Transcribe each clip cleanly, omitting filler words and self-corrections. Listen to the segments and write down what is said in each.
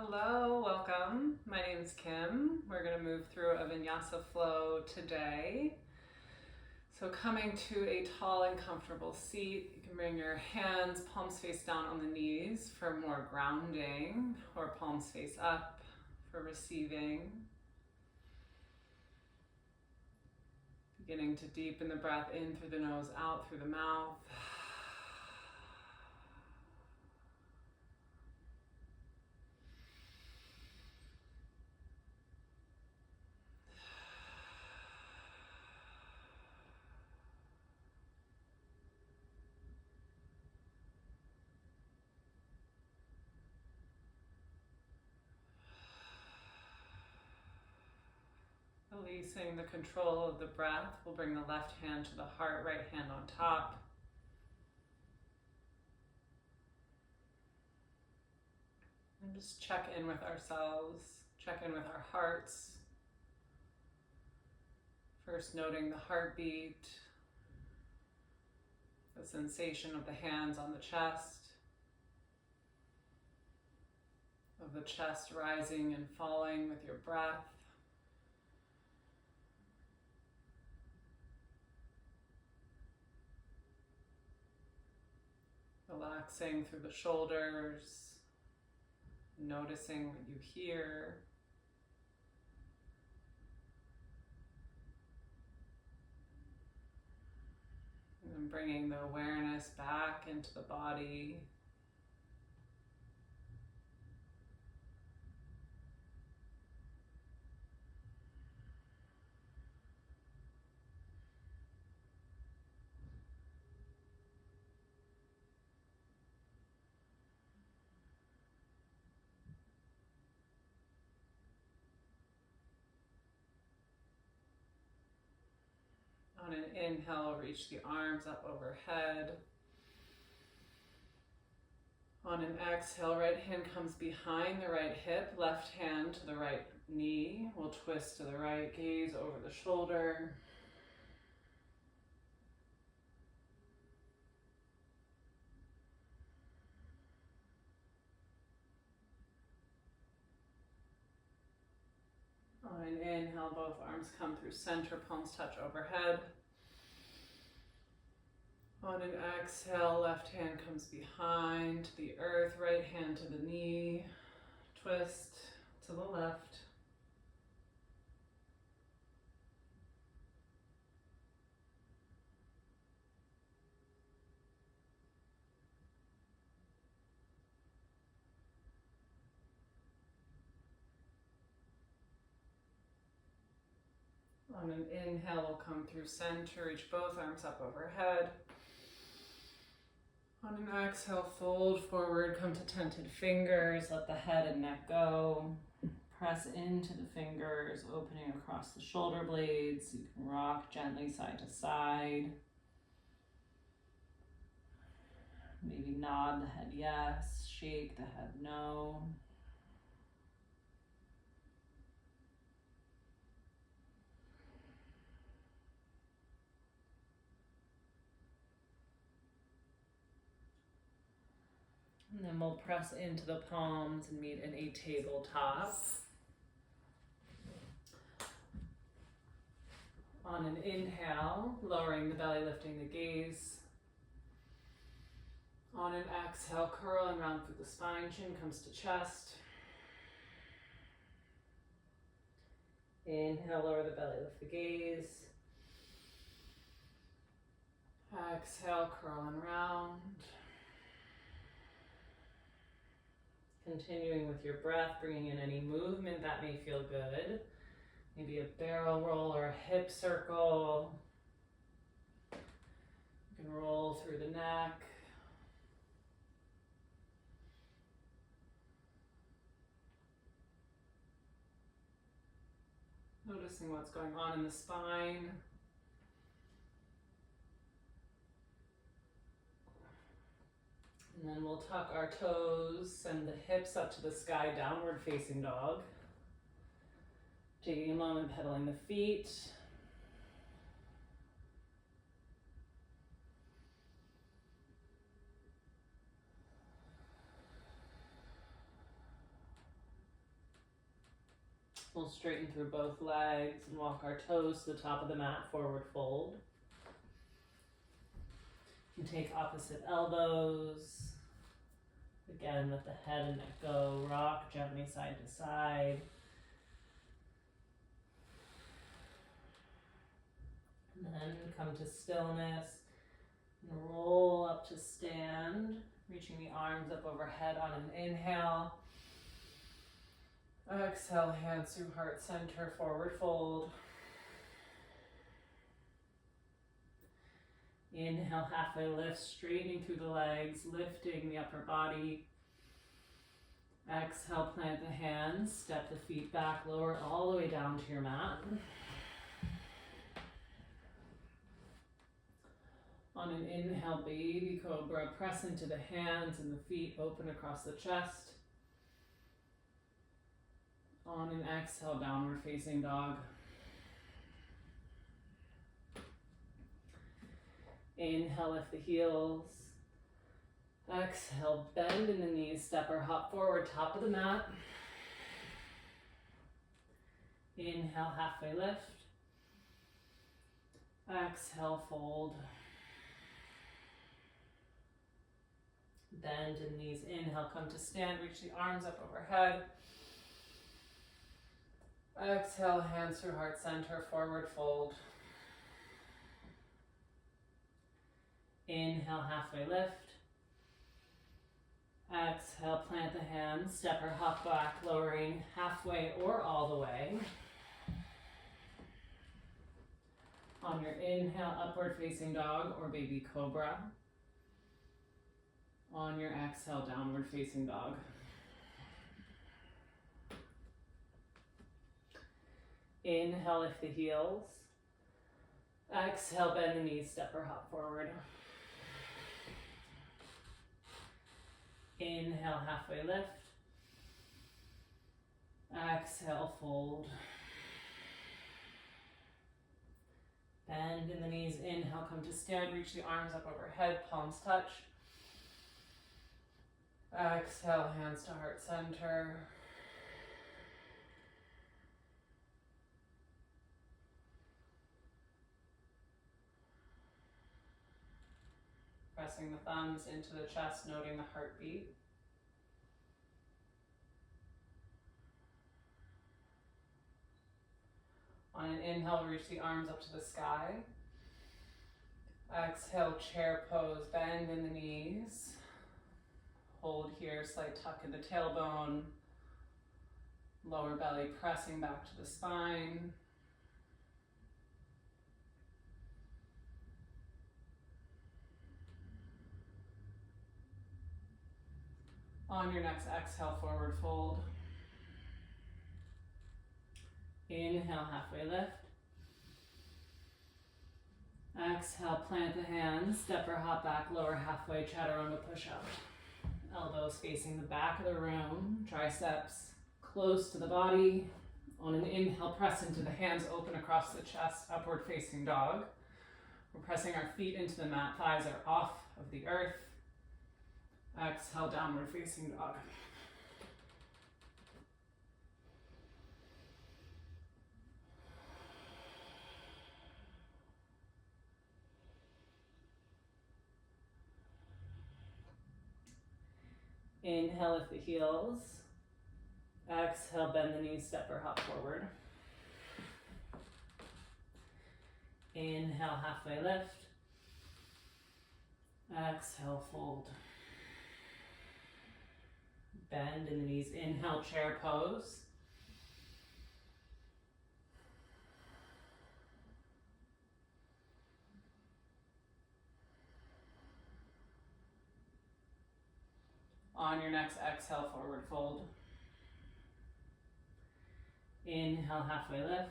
Hello, welcome. My name is Kim. We're going to move through a Vinyasa flow today. So coming to a tall and comfortable seat, you can bring your hands palms face down on the knees for more grounding, or palms face up for receiving. Beginning to deepen the breath in through the nose, out through the mouth. Releasing the control of the breath, we'll bring the left hand to the heart, right hand on top. And just check in with ourselves, check in with our hearts. First noting the heartbeat, the sensation of the hands on the chest, of the chest rising and falling with your breath. Relaxing through the shoulders, noticing what you hear. And then bringing the awareness back into the body. On an inhale, reach the arms up overhead. On an exhale, right hand comes behind the right hip, left hand to the right knee. We'll twist to the right, gaze over the shoulder. On an inhale, both arms come through center, palms touch overhead. On an exhale, left hand comes behind the earth, right hand to the knee, twist to the left. On an inhale, we'll come through center, reach both arms up overhead. On an exhale, fold forward, come to tented fingers, let the head and neck go. Press into the fingers, opening across the shoulder blades. You can rock gently side to side. Maybe nod the head yes, shake the head no. And then we'll press into the palms and meet in a tabletop. On an inhale, lowering the belly, lifting the gaze. On an exhale, curl and round through the spine, chin comes to chest. Inhale, lower the belly, lift the gaze. Exhale, curl and round. Continuing with your breath, bringing in any movement that may feel good. Maybe a barrel roll or a hip circle. You can roll through the neck. Noticing what's going on in the spine. And then we'll tuck our toes, send the hips up to the sky, downward facing dog. Taking a moment, pedaling the feet. We'll straighten through both legs and walk our toes to the top of the mat, forward fold. And take opposite elbows. Again, let the head and neck go. Rock gently side to side. And then come to stillness. And roll up to stand. Reaching the arms up overhead on an inhale. Exhale, hands through heart center, forward fold. Inhale, halfway lift, straightening through the legs, lifting the upper body. Exhale, plant the hands, step the feet back, lower all the way down to your mat. On an inhale, baby cobra, press into the hands and the feet, open across the chest. On an exhale, downward facing dog. Inhale, lift the heels. Exhale, bend in the knees, step or hop forward, top of the mat. Inhale, halfway lift. Exhale, fold. Bend in knees, inhale, come to stand, reach the arms up overhead. Exhale, hands through heart center, forward fold. Inhale, halfway lift. Exhale, plant the hands, step or hop back, lowering halfway or all the way. On your inhale, upward facing dog or baby cobra. On your exhale, downward facing dog. Inhale, lift the heels. Exhale, bend the knees, step or hop forward. Inhale, halfway lift. Exhale, fold. Bend in the knees, inhale, come to stand, reach the arms up overhead, palms touch. Exhale, hands to heart center. Pressing the thumbs into the chest, noting the heartbeat. On an inhale, reach the arms up to the sky. Exhale, chair pose, bend in the knees. Hold here, slight tuck in the tailbone. Lower belly pressing back to the spine. On your next exhale, forward fold. Inhale, halfway lift. Exhale, plant the hands, step or hop back, lower halfway, chaturanga push-up. Elbows facing the back of the room, triceps close to the body. On an inhale, press into the hands, open across the chest, upward facing dog. We're pressing our feet into the mat, thighs are off of the earth. Exhale, downward facing dog. Inhale, lift the heels. Exhale, bend the knees, step or hop forward. Inhale, halfway lift. Exhale, fold. Bend in the knees, inhale, chair pose. On your next exhale, forward fold. Inhale, halfway lift.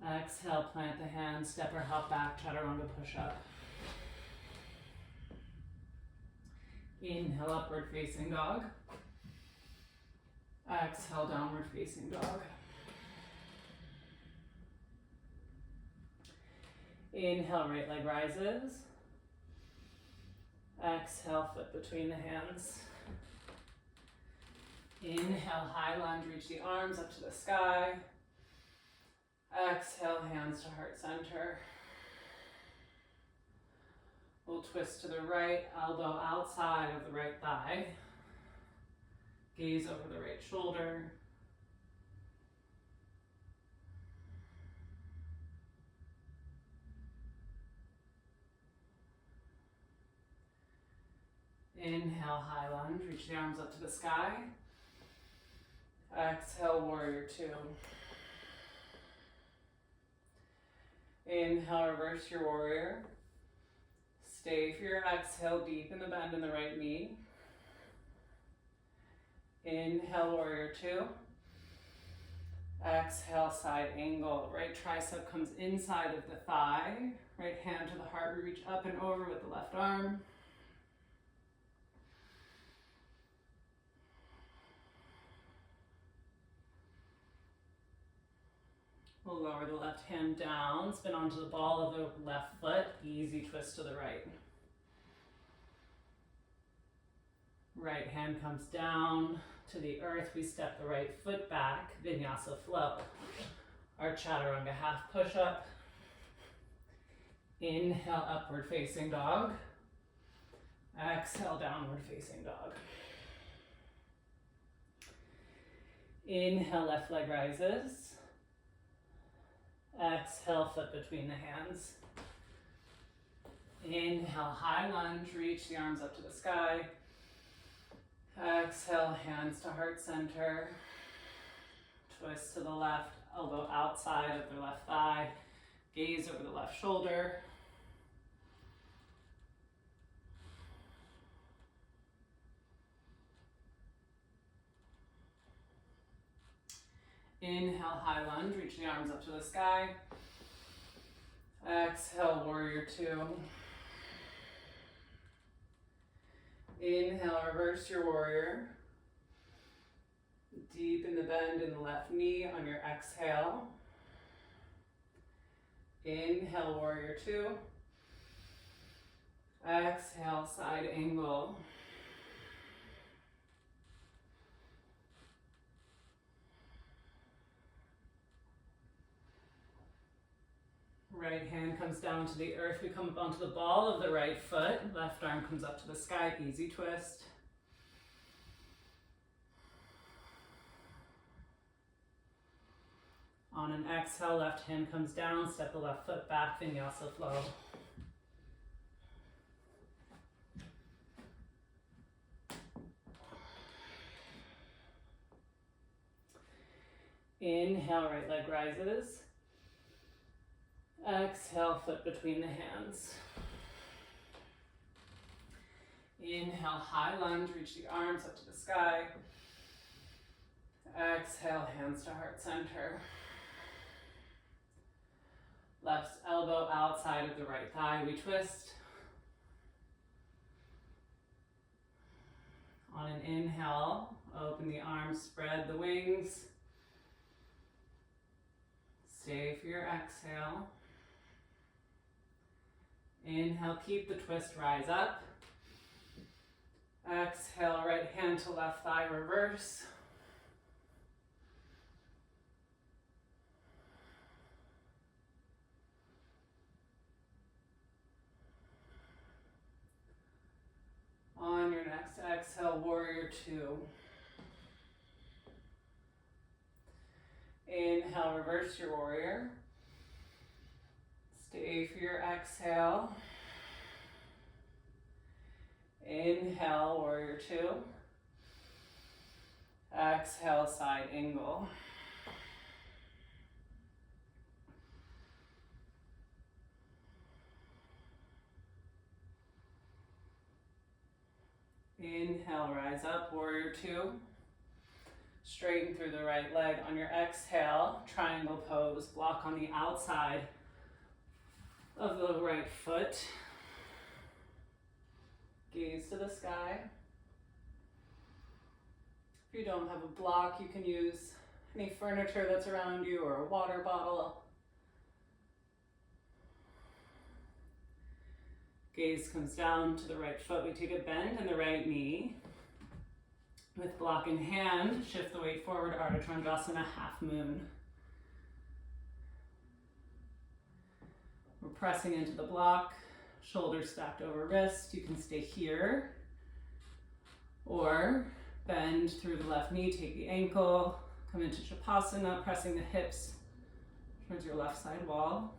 Exhale, plant the hands, step or hop back, chaturanga push-up. Inhale, upward facing dog. Exhale, downward facing dog. Inhale, right leg rises. Exhale, foot between the hands. Inhale, high lunge, reach the arms up to the sky. Exhale, hands to heart center. We'll twist to the right, elbow outside of the right thigh. Gaze over the right shoulder. Inhale, high lunge, reach the arms up to the sky. Exhale, warrior two. Inhale, reverse your warrior. Stay for your exhale, deep in the bend in the right knee. Inhale, warrior two. Exhale, side angle. Right tricep comes inside of the thigh. Right hand to the heart, we reach up and over with the left arm. We'll lower the left hand down, spin onto the ball of the left foot, easy twist to the right. Right hand comes down to the earth, we step the right foot back, Vinyasa flow. Our chaturanga half push up. Inhale, upward facing dog. Exhale, downward facing dog. Inhale, left leg rises. Exhale, foot between the hands. Inhale, high lunge, reach the arms up to the sky. Exhale, hands to heart center. Twist to the left, elbow outside of the left thigh. Gaze over the left shoulder. Inhale, high lunge, reach the arms up to the sky. Exhale, warrior two. Inhale, reverse your warrior. Deep in the bend in the left knee on your exhale. Inhale, warrior two. Exhale, side angle. Right hand comes down to the earth. We come up onto the ball of the right foot. Left arm comes up to the sky. Easy twist. On an exhale, left hand comes down. Step the left foot back. Vinyasa flow. Inhale, right leg rises. Exhale, foot between the hands. Inhale, high lunge, reach the arms up to the sky. Exhale, hands to heart center. Left elbow outside of the right thigh, we twist. On an inhale, open the arms, spread the wings. Stay for your exhale. Inhale, keep the twist, rise up. Exhale, right hand to left thigh, reverse. On your next exhale, warrior two. Inhale, reverse your warrior. Stay for your exhale. Inhale, warrior two. Exhale, side angle. Inhale, rise up, warrior two. Straighten through the right leg. On your exhale, triangle pose. Block on the outside of the right foot. Gaze to the sky. If you don't have a block, you can use any furniture that's around you or a water bottle. Gaze comes down to the right foot. We take a bend in the right knee. With block in hand, shift the weight forward, Ardha Chandrasana, half moon. We're pressing into the block, shoulders stacked over wrist. You can stay here or bend through the left knee, take the ankle, come into Shavasana, pressing the hips towards your left side wall.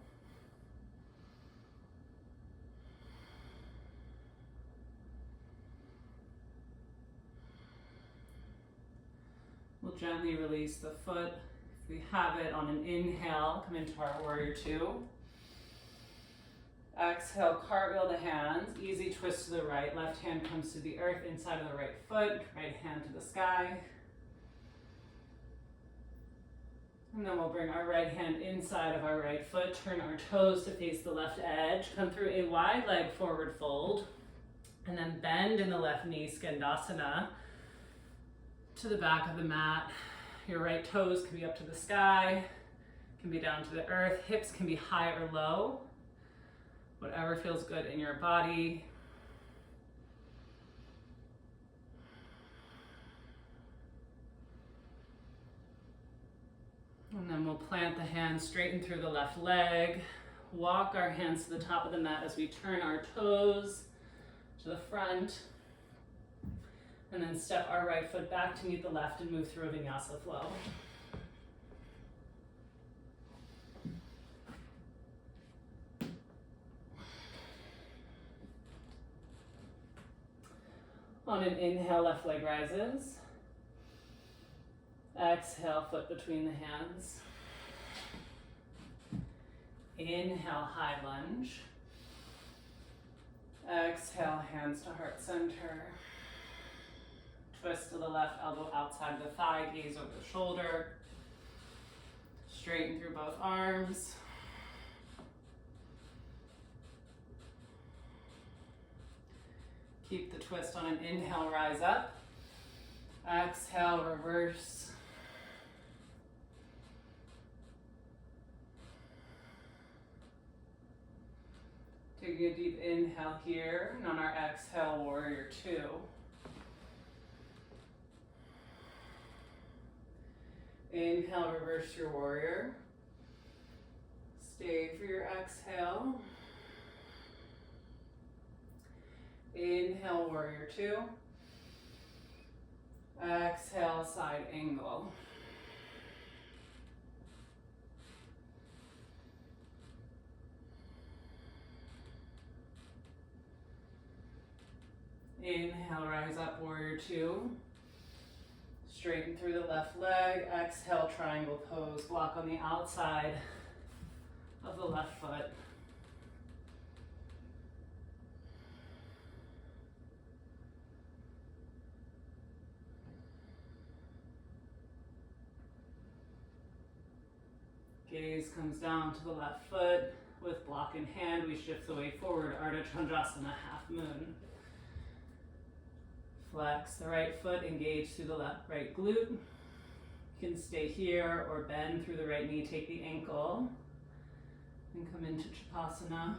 We'll gently release the foot. If we have it, on an inhale, come into our warrior two. Exhale, cartwheel the hands, easy twist to the right. Left hand comes to the earth, inside of the right foot, right hand to the sky. And then we'll bring our right hand inside of our right foot, turn our toes to face the left edge, come through a wide leg forward fold, and then bend in the left knee, Skandasana, to the back of the mat. Your right toes can be up to the sky, can be down to the earth, hips can be high or low, whatever feels good in your body. And then we'll plant the hands, straighten through the left leg, walk our hands to the top of the mat as we turn our toes to the front, and then step our right foot back to meet the left and move through a Vinyasa flow. On an inhale, left leg rises. Exhale, foot between the hands. Inhale, high lunge. Exhale, hands to heart center. Twist to the left elbow outside the thigh, gaze over the shoulder. Straighten through both arms. Keep the twist on an inhale, rise up. Exhale, reverse. Taking a deep inhale here, and on our exhale, warrior two. Inhale, reverse your warrior. Stay for your exhale. Inhale, warrior two. Exhale, side angle. Inhale, rise up, warrior two. Straighten through the left leg. Exhale, triangle pose. Block on the outside of the left foot. Gaze comes down to the left foot. With block in hand, we shift the weight forward, Ardha Chandrasana, half moon. Flex the right foot, engage through the right glute. You can stay here or bend through the right knee, take the ankle, and come into Shavasana.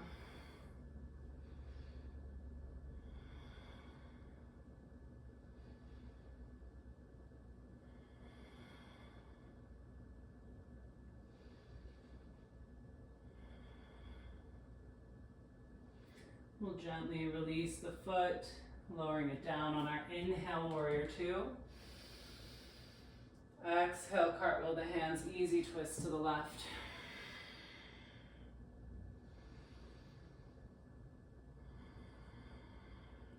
We'll gently release the foot, lowering it down on our inhale, warrior two. Exhale, cartwheel the hands, easy twist to the left.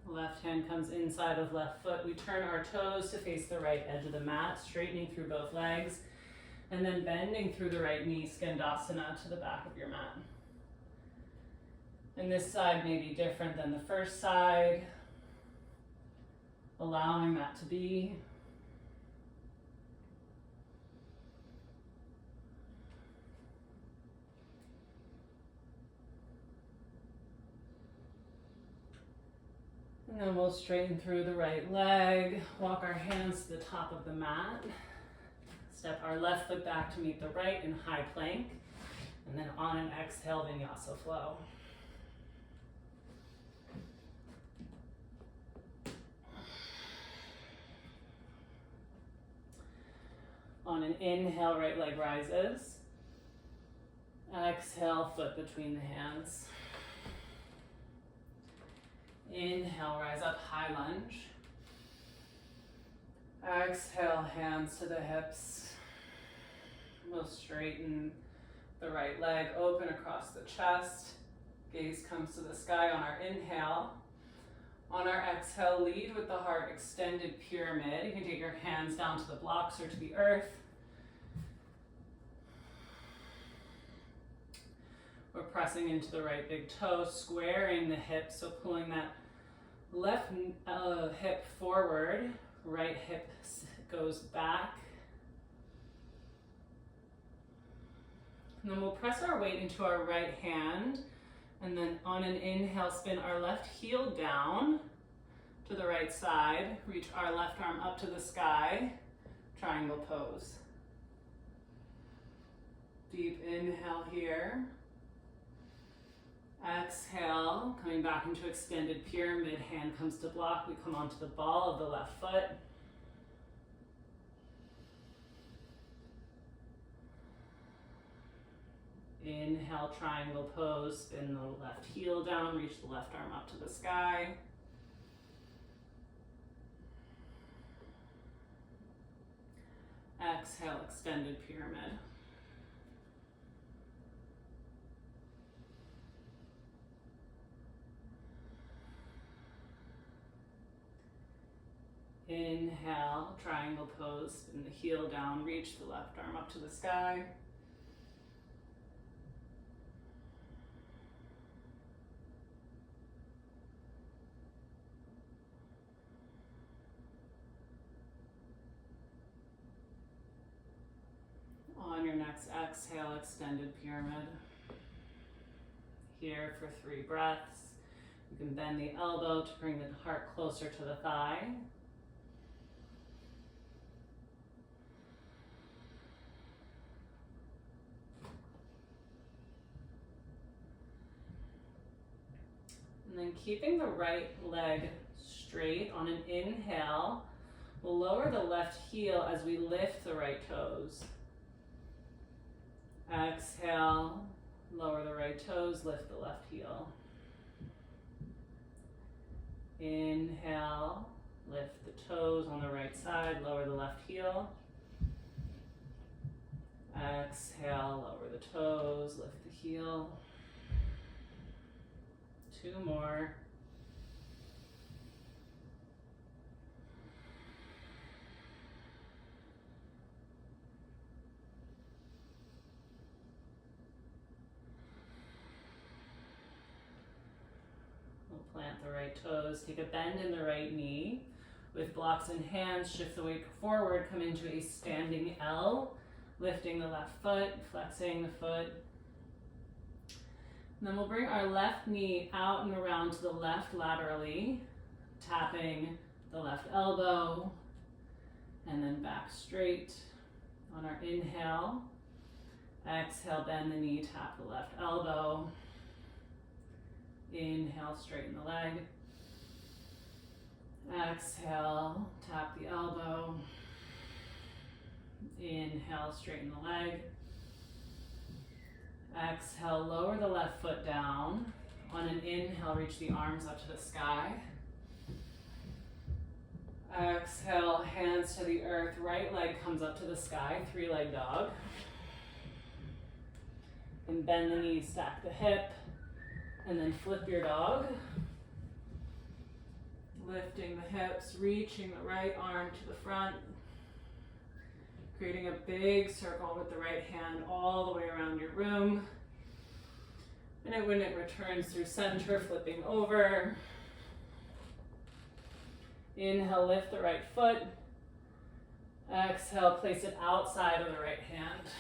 Left hand comes inside of left foot. We turn our toes to face the right edge of the mat, straightening through both legs, and then bending through the right knee, Skandasana, to the back of your mat. And this side may be different than the first side, allowing that to be. And then we'll straighten through the right leg, walk our hands to the top of the mat, step our left foot back to meet the right in high plank, and then on an exhale, Vinyasa flow. On an inhale, right leg rises. Exhale, foot between the hands. Inhale, rise up, high lunge. Exhale, hands to the hips. We'll straighten the right leg, open across the chest. Gaze comes to the sky on our inhale. On our exhale, lead with the heart, extended pyramid. You can take your hands down to the blocks or to the earth. We're pressing into the right big toe, squaring the hips, so pulling that left hip forward, right hip goes back. And then we'll press our weight into our right hand, and then on an inhale, spin our left heel down to the right side, reach our left arm up to the sky, triangle pose. Deep inhale here. Exhale, coming back into extended pyramid, hand comes to block, we come onto the ball of the left foot. Inhale, triangle pose, spin the left heel down, reach the left arm up to the sky. Exhale, extended pyramid. Inhale, triangle pose, spin the heel down, reach the left arm up to the sky. On your next exhale, extended pyramid. Here for 3 breaths. You can bend the elbow to bring the heart closer to the thigh. And then keeping the right leg straight on an inhale, we'll lower the left heel as we lift the right toes. Exhale, lower the right toes, lift the left heel. Inhale, lift the toes on the right side, lower the left heel. Exhale, lower the toes, lift the heel. 2 more. We'll plant the right toes, take a bend in the right knee. With blocks in hands, shift the weight forward, come into a standing L, lifting the left foot, flexing the foot. And then we'll bring our left knee out and around to the left laterally, tapping the left elbow, and then back straight. On our inhale, exhale, bend the knee, tap the left elbow. Inhale, straighten the leg. Exhale, tap the elbow. Inhale, straighten the leg. Exhale, lower the left foot down. On an inhale, reach the arms up to the sky. Exhale, hands to the earth. Right leg comes up to the sky, 3-leg dog. And bend the knee, stack the hip, and then flip your dog. Lifting the hips, reaching the right arm to the front. Creating a big circle with the right hand all the way around your room. And then when it returns through center, flipping over. Inhale, lift the right foot. Exhale, place it outside of the right hand.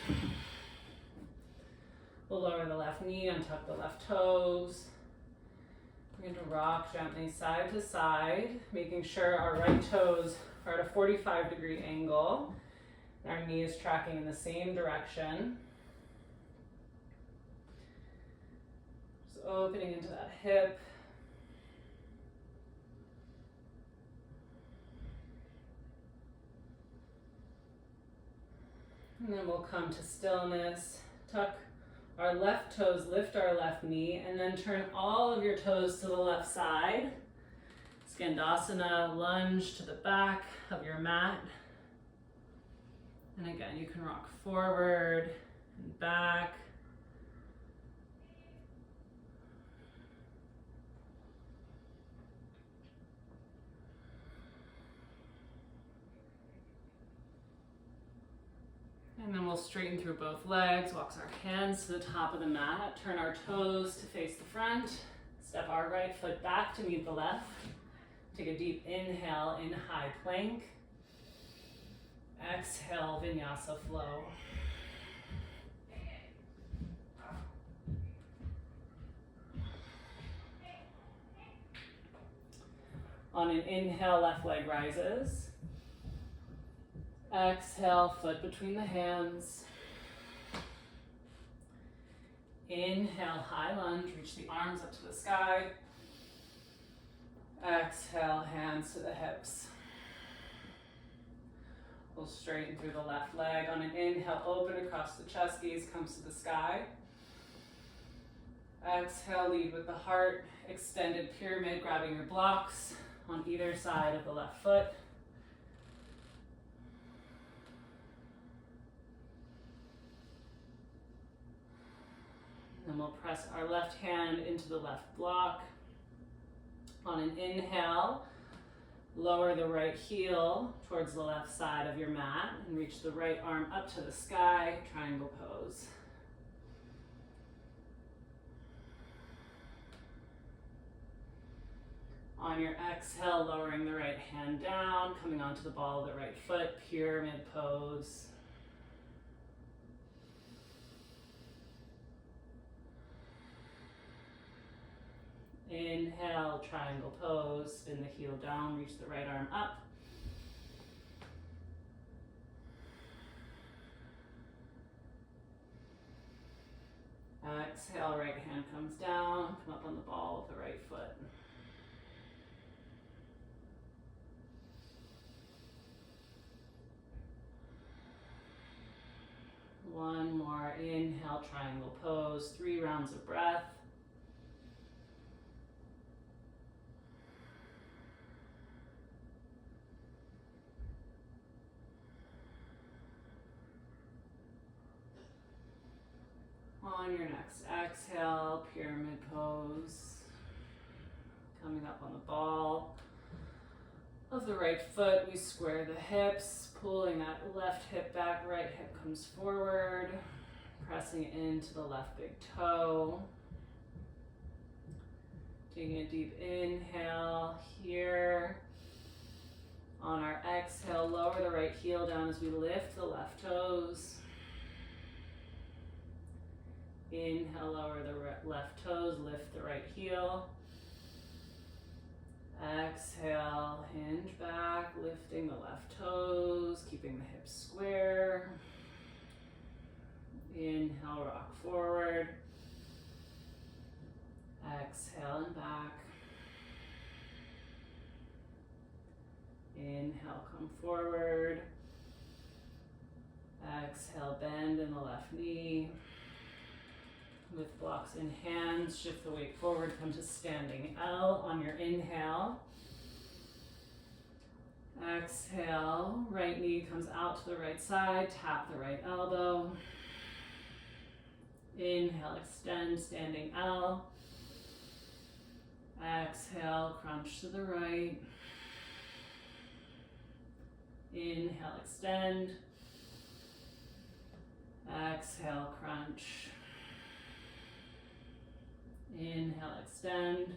We'll lower the left knee, untuck the left toes. We're going to rock gently side to side, making sure our right toes are at a 45-degree angle. Our knee is tracking in the same direction. Just opening into that hip. And then we'll come to stillness. Tuck our left toes, lift our left knee, and then turn all of your toes to the left side. Skandasana, lunge to the back of your mat. And again, you can rock forward and back. And then we'll straighten through both legs, walks our hands to the top of the mat, turn our toes to face the front, step our right foot back to meet the left. Take a deep inhale in high plank. Exhale, Vinyasa flow. On an inhale, left leg rises. Exhale, foot between the hands. Inhale, high lunge, reach the arms up to the sky. Exhale, hands to the hips. We'll straighten through the left leg. On an inhale, open across the chest, gaze comes to the sky. Exhale, lead with the heart. Extended pyramid, grabbing your blocks on either side of the left foot. And we'll press our left hand into the left block. On an inhale, lower the right heel towards the left side of your mat and reach the right arm up to the sky, triangle pose. On your exhale, lowering the right hand down, coming onto the ball of the right foot, pyramid pose. Inhale, triangle pose, spin the heel down, reach the right arm up. Exhale, right hand comes down, come up on the ball of the right foot. One more, inhale, triangle pose, 3 rounds of breath. On your next exhale, pyramid pose. Coming up on the ball of the right foot, we square the hips, pulling that left hip back, right hip comes forward, pressing into the left big toe. Taking a deep inhale here. On our exhale, lower the right heel down as we lift the left toes. Inhale, lower the left toes, lift the right heel. Exhale, hinge back, lifting the left toes, keeping the hips square. Inhale, rock forward. Exhale and back. Inhale, come forward. Exhale, bend in the left knee. With blocks in hands, shift the weight forward, come to standing L on your inhale. Exhale, right knee comes out to the right side, tap the right elbow. Inhale, extend, standing L. Exhale, crunch to the right. Inhale, extend. Exhale, crunch. Inhale, extend.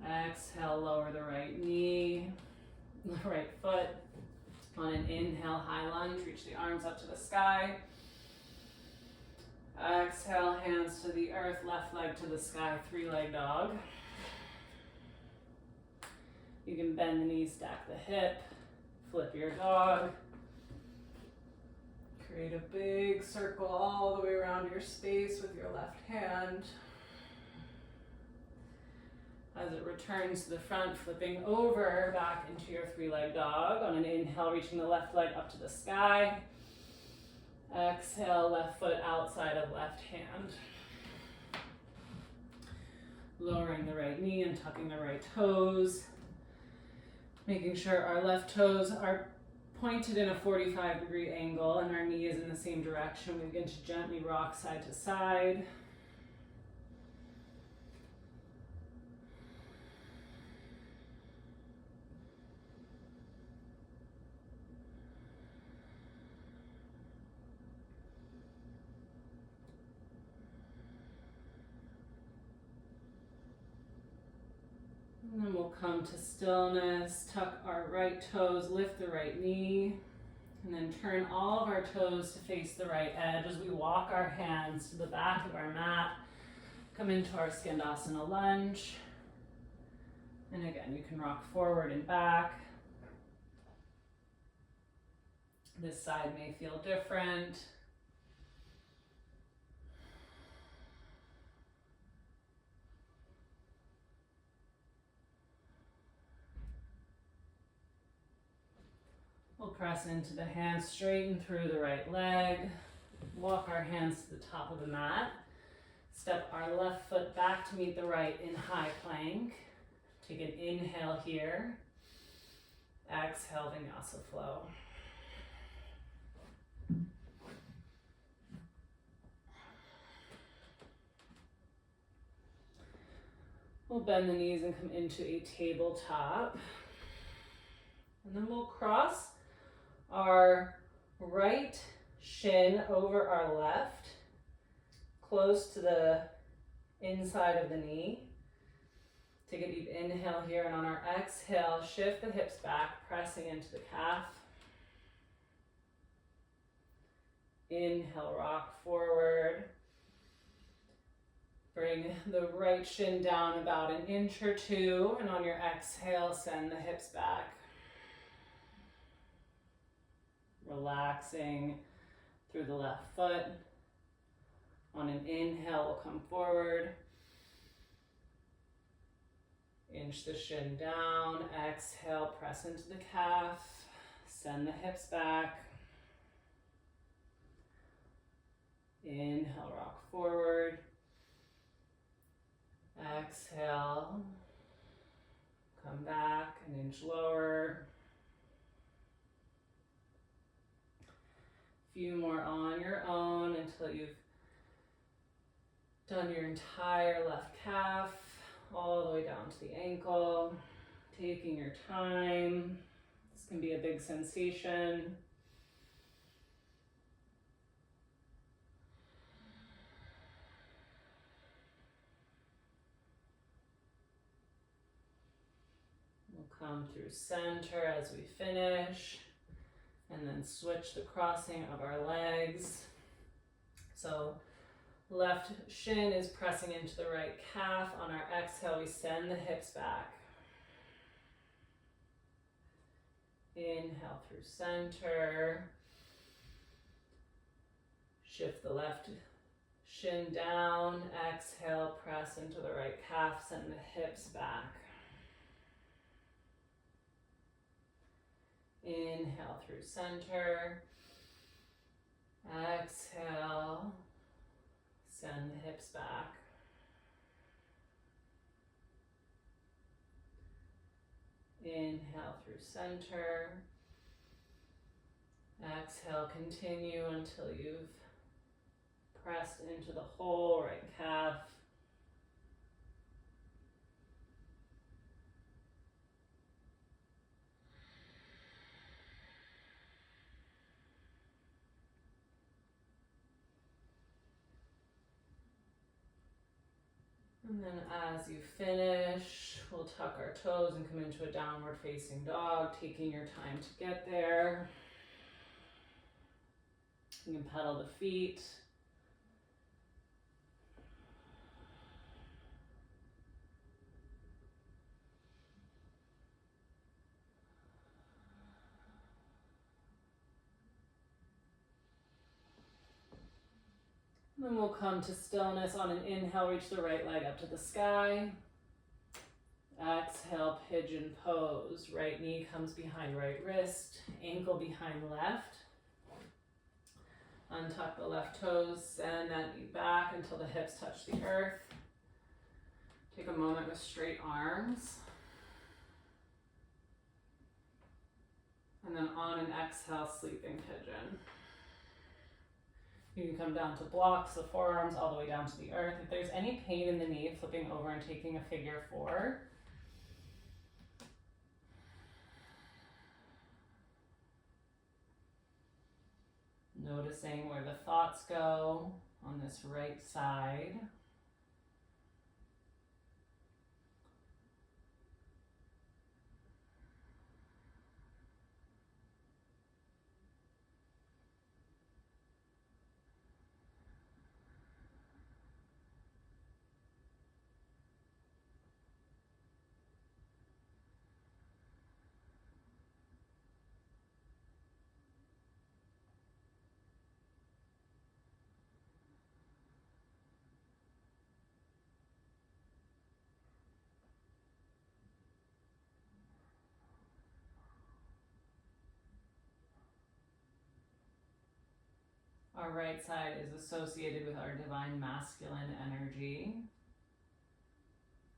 Exhale, lower the right knee, the right foot. On an inhale, high lunge, reach the arms up to the sky. Exhale, hands to the earth, left leg to the sky, 3-leg dog. You can bend the knees, stack the hip, flip your dog. Create a big circle all the way around your space with your left hand. As it returns to the front, flipping over back into your 3-leg dog. On an inhale, reaching the left leg up to the sky. Exhale, left foot outside of left hand. Lowering the right knee and tucking the right toes. Making sure our left toes are pointed in a 45-degree angle and our knee is in the same direction. We begin to gently rock side to side. And then we'll come to stillness, tuck our right toes, lift the right knee, and then turn all of our toes to face the right edge as we walk our hands to the back of our mat. Come into our Skandasana lunge. And again, you can rock forward and back. This side may feel different. We'll press into the hands, straighten through the right leg. Walk our hands to the top of the mat. Step our left foot back to meet the right in high plank. Take an inhale here. Exhale, Vinyasa flow. We'll bend the knees and come into a tabletop. And then we'll cross our right shin over our left, close to the inside of the knee. Take a deep inhale here, and on our exhale, shift the hips back, pressing into the calf. Inhale, rock forward. Bring the right shin down about an inch or two, and on your exhale, send the hips back. Relaxing through the left foot. On an inhale, we'll come forward. Inch the shin down. Exhale, press into the calf. Send the hips back. Inhale, rock forward. Exhale, come back an inch lower. Few more on your own until you've done your entire left calf all the way down to the ankle. Taking your time. This can be a big sensation. We'll come through center as we finish. And then switch the crossing of our legs. So left shin is pressing into the right calf. On our exhale, we send the hips back. Inhale through center. Shift the left shin down. Exhale, press into the right calf. Send the hips back. Inhale through center. Exhale. Send the hips back. Inhale through center. Exhale, continue until you've pressed into the whole right calf. And then as you finish, we'll tuck our toes and come into a downward facing dog, taking your time to get there. You can pedal the feet. Then we'll come to stillness. On an inhale, reach the right leg up to the sky. Exhale, pigeon pose. Right knee comes behind right wrist, ankle behind left. Untuck the left toes, send that knee back until the hips touch the earth. Take a moment with straight arms. And then on an exhale, sleeping pigeon. You can come down to blocks, the forearms all the way down to the earth. If there's any pain in the knee, flipping over and taking a figure 4. Noticing where the thoughts go on this right side. Our right side is associated with our divine masculine energy.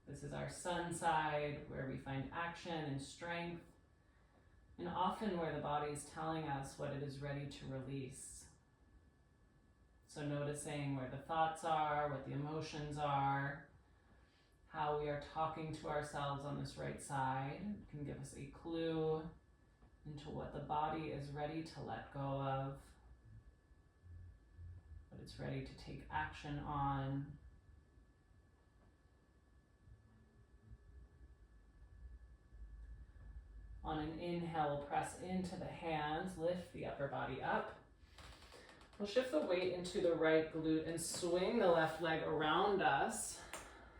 This is our sun side, where we find action and strength, and often where the body is telling us what it is ready to release. So noticing where the thoughts are, what the emotions are, how we are talking to ourselves on this right side can give us a clue into what the body is ready to let go of, what it's ready to take action on. On an inhale, press into the hands, lift the upper body up. We'll shift the weight into the right glute and swing the left leg around us,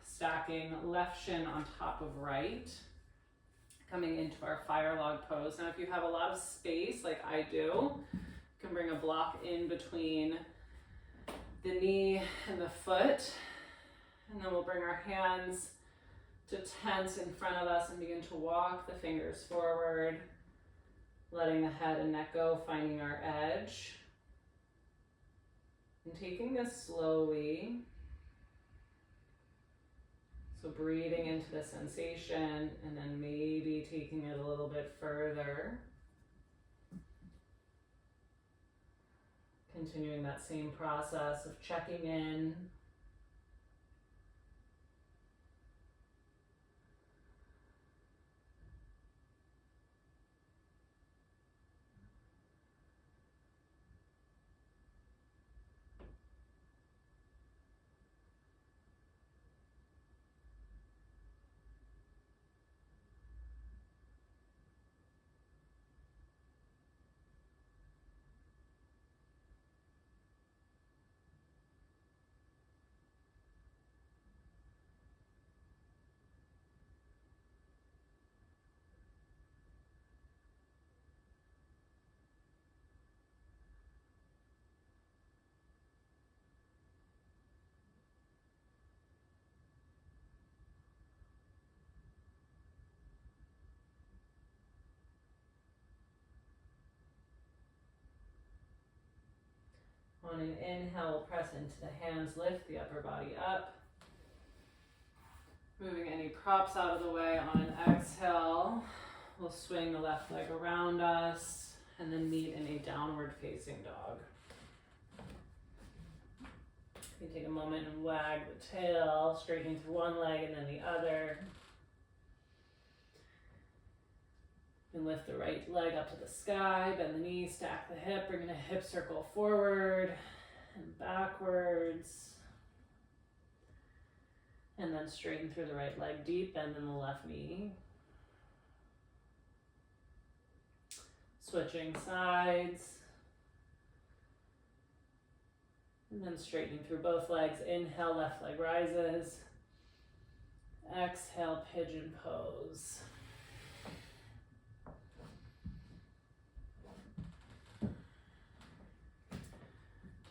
stacking left shin on top of right, coming into our fire log pose. Now, if you have a lot of space, like I do, you can bring a block in between the knee and the foot, and then we'll bring our hands to tense in front of us and begin to walk the fingers forward, letting the head and neck go, finding our edge. And taking this slowly. So breathing into the sensation and then maybe taking it a little bit further. Continuing that same process of checking in. On an inhale, press into the hands, lift the upper body up. Moving any props out of the way. On an exhale, we'll swing the left leg around us and then meet in a downward facing dog. You can take a moment and wag the tail, straightening through one leg and then the other. And lift the right leg up to the sky, bend the knee, stack the hip, bringing a hip circle forward and backwards. And then straighten through the right leg deep, bend in the left knee. Switching sides. And then straightening through both legs. Inhale, left leg rises. Exhale, pigeon pose.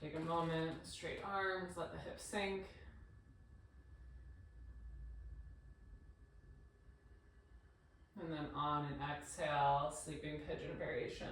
Take a moment, straight arms, let the hips sink. And then on an exhale, sleeping pigeon variation.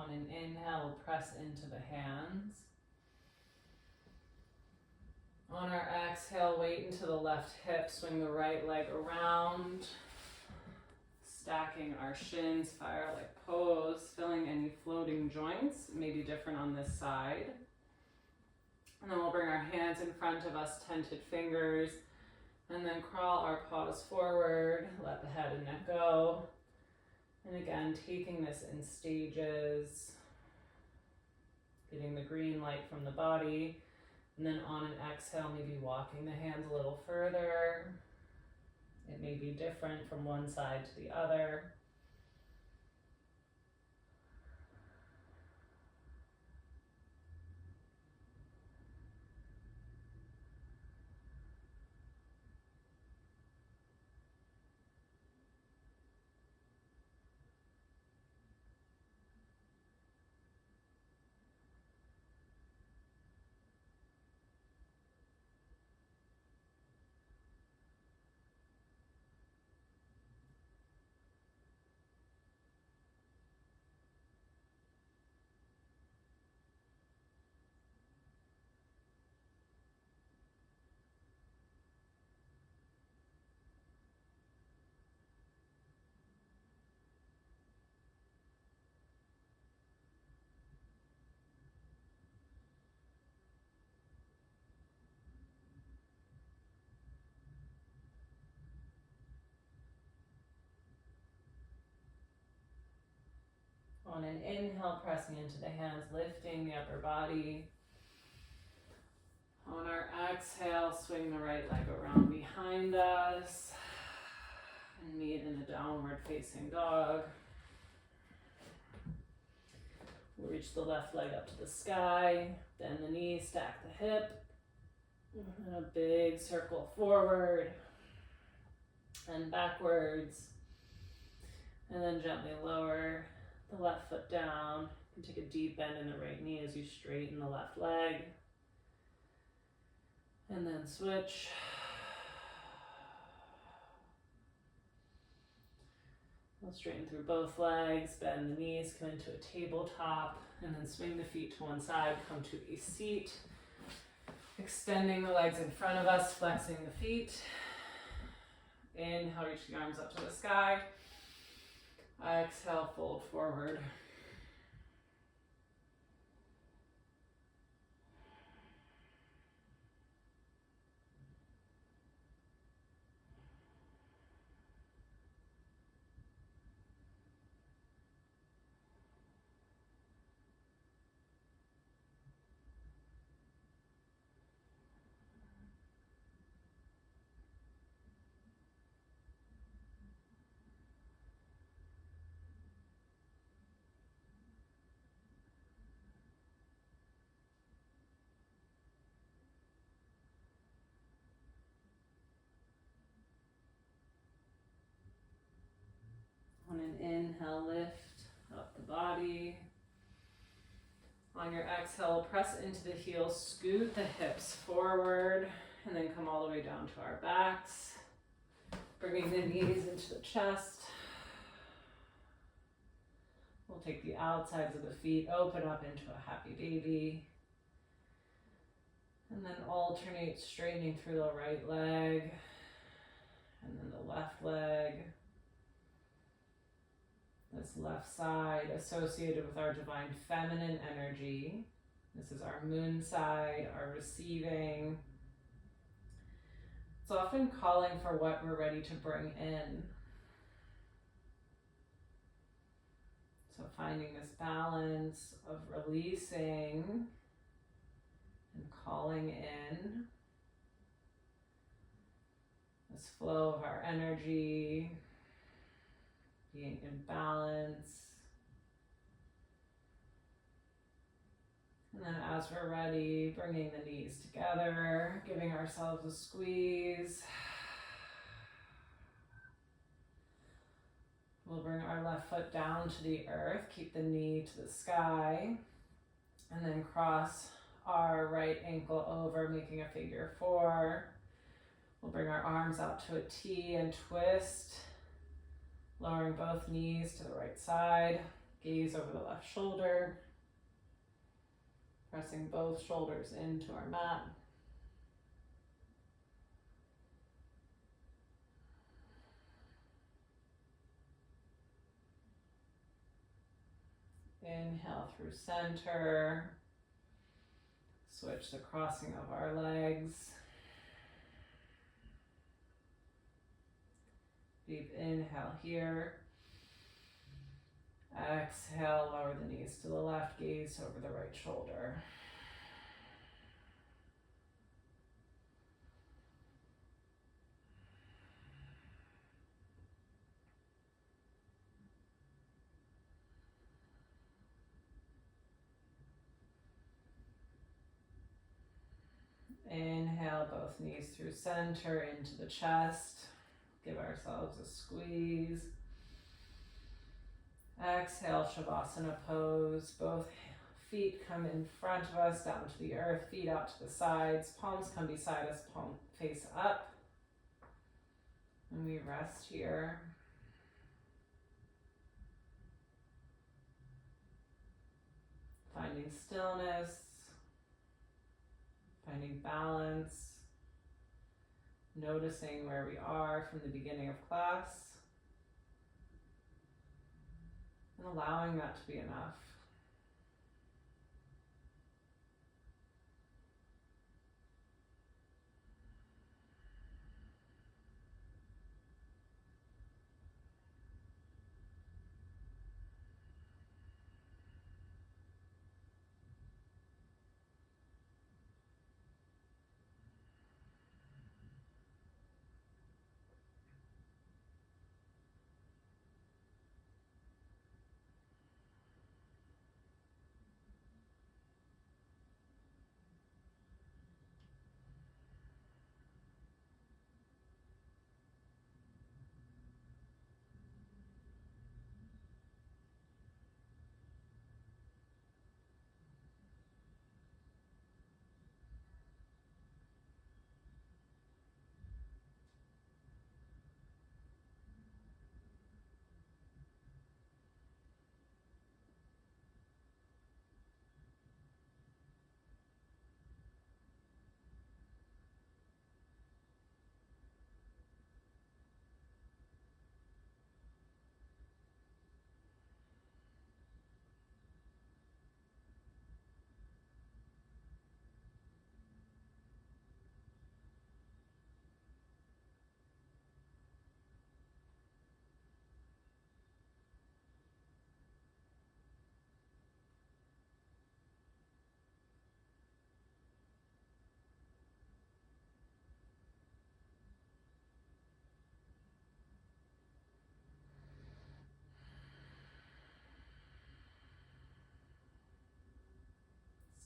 On an inhale, we'll press into the hands. On our exhale, weight into the left hip, swing the right leg around. Stacking our shins, fire-like pose, filling any floating joints, maybe different on this side. And then we'll bring our hands in front of us, tented fingers, and then crawl our paws forward, let the head and neck go. And again, taking this in stages, getting the green light from the body, and then on an exhale, maybe walking the hands a little further. It may be different from one side to the other. On an inhale, pressing into the hands, lifting the upper body. On our exhale, swing the right leg around behind us and meet in a downward facing dog. We'll reach the left leg up to the sky, bend the knee, stack the hip, and a big circle forward and backwards, and then gently lower the left foot down. You can take a deep bend in the right knee as you straighten the left leg. And then switch. We'll straighten through both legs, bend the knees, come into a tabletop, and then swing the feet to one side, come to a seat. Extending the legs in front of us, flexing the feet. Inhale, reach the arms up to the sky. Exhale, fold forward. On an inhale, lift up the body. On your exhale, press into the heels, scoot the hips forward, and then come all the way down to our backs. Bringing the knees into the chest. We'll take the outsides of the feet, open up into a happy baby. And then alternate straightening through the right leg, and then the left leg. This left side associated with our divine feminine energy. This is our moon side, our receiving. It's often calling for what we're ready to bring in. So finding this balance of releasing and calling in. This flow of our energy, being in balance. And then as we're ready, bringing the knees together, giving ourselves a squeeze. We'll bring our left foot down to the earth, keep the knee to the sky, and then cross our right ankle over, making a figure four. We'll bring our arms out to a T and twist. Lowering both knees to the right side. Gaze over the left shoulder. Pressing both shoulders into our mat. Inhale through center. Switch the crossing of our legs. Deep inhale here. Exhale, lower the knees to the left, gaze over the right shoulder. Inhale, both knees through center into the chest. Give ourselves a squeeze. Exhale, Shavasana pose. Both feet come in front of us, down to the earth, feet out to the sides. Palms come beside us, palm face up. And we rest here. Finding stillness, finding balance, noticing where we are from the beginning of class, and allowing that to be enough.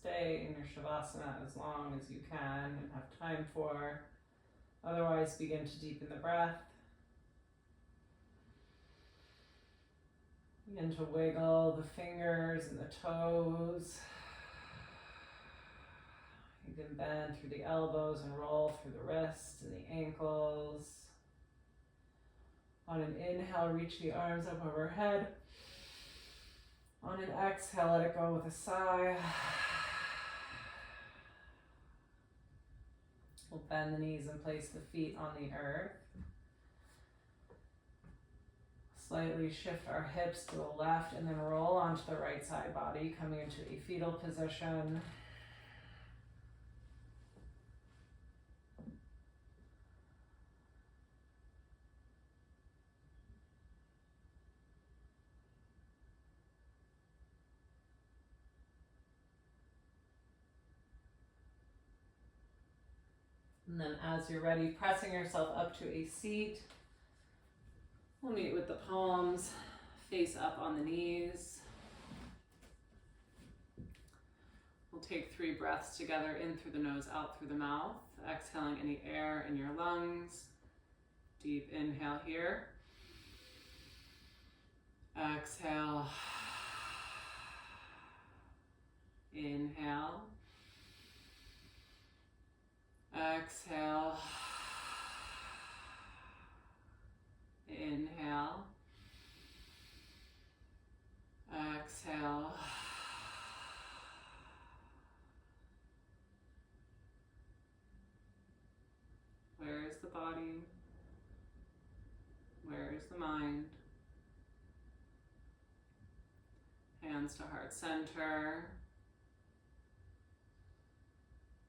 Stay in your Shavasana as long as you can and have time for. Otherwise, begin to deepen the breath. Begin to wiggle the fingers and the toes. You can bend through the elbows and roll through the wrists and the ankles. On an inhale, reach the arms up overhead. On an exhale, let it go with a sigh. We'll bend the knees and place the feet on the earth. Slightly shift our hips to the left and then roll onto the right side body, coming into a fetal position. And then as you're ready, pressing yourself up to a seat. We'll meet with the palms, face up on the knees. We'll take 3 breaths together, in through the nose, out through the mouth, exhaling any air in your lungs. Deep inhale here. Exhale. Inhale. Exhale. Inhale. body? Where's the mind? Hands to heart center.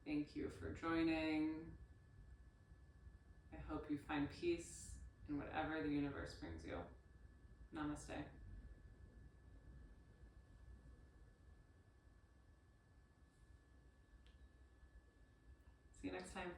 Thank you for joining. I hope you find peace in whatever the universe brings you. Namaste. See you next time.